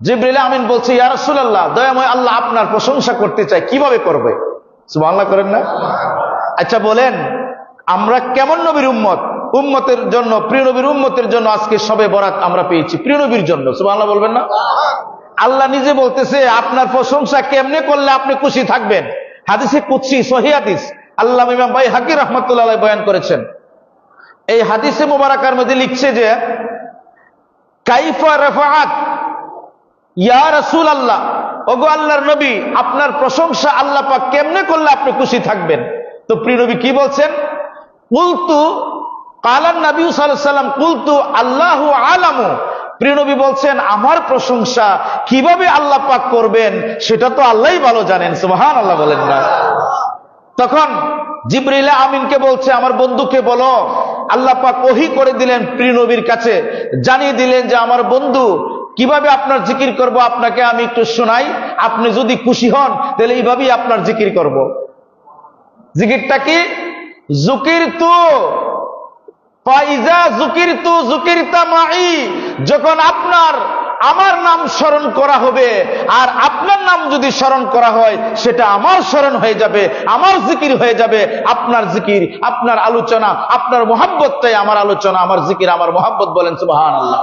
জিবরিল আমিন বলছে, ইয়া রাসূলুল্লাহ, দয়াময় আল্লাহ আপনার প্রশংসা করতে চাই, কিভাবে করবে? সুবহানাল্লাহ করেন না? আচ্ছা বলেন, আমরা কেমন নবীর উম্মত? উম্মতের জন্য, প্রিয় নবীর উম্মতের জন্য আজকে শবে বরাত আমরা পেয়েছি, প্রিয় নবীর জন্য। সুবহানাল্লাহ বলবেন না? আল্লাহ নিজে বলতেছে আপনার প্রশংসা কেমনে করলে আপনি খুশি থাকবেন। হাদিসে কুদসি, সহিহ হাদিস, আল্লামা ইমাম বাইহাকী রাহমাতুল্লাহ আলাইহি বয়ান করেছেন। এই হাদিসে মুবারাকার মধ্যে লিখছে যে, কাইফা রাফাআত ইয়া রাসূলুল্লাহ, ওগো আল্লাহর নবী, আপনার প্রশংসা আল্লাহ পাক কেমনে করলে আপনি খুশি থাকবেন? তো প্রিয় নবী কি বলছেন? কুলতু কালান নবী সাল্লাল্লাহু আলাইহি ওয়াসাল্লাম কুলতু আল্লাহু আলামু। প্রিয় নবী বলছেন আমার প্রশংসা কিভাবে আল্লাহ পাক করবেন সেটা তো আল্লাহই ভালো জানেন। সুবহানাল্লাহ বলেন না? তখন জিবরিল আমিনকে বলছে, আমার বন্ধুকে বলো। আল্লাহ পাক ওহী করে দিলেন প্রিয় নবীর কাছে, জানিয়ে দিলেন যে আমার বন্ধু কিভাবে আপনার জিকির করব আপনাকে আমি একটু শোনাই, আপনি যদি খুশি হন তাহলে এইভাবেই আপনার জিকির করব। জিকিরটা কি? যুকিরতু ফাইজা যুকিরতু যুকিরতা মাই, যখন আমার নাম স্মরণ করা হবে আর আপনার নাম যদি স্মরণ করা হয় সেটা আমার স্মরণ হয়ে যাবে, আমার জিকির হয়ে যাবে। আপনার জিকির, আপনার আলোচনা, আপনার মহব্বতটাই আমার আলোচনা, আমার জিকির, আমার মহব্বত। বলেন সুবহানাল্লাহ।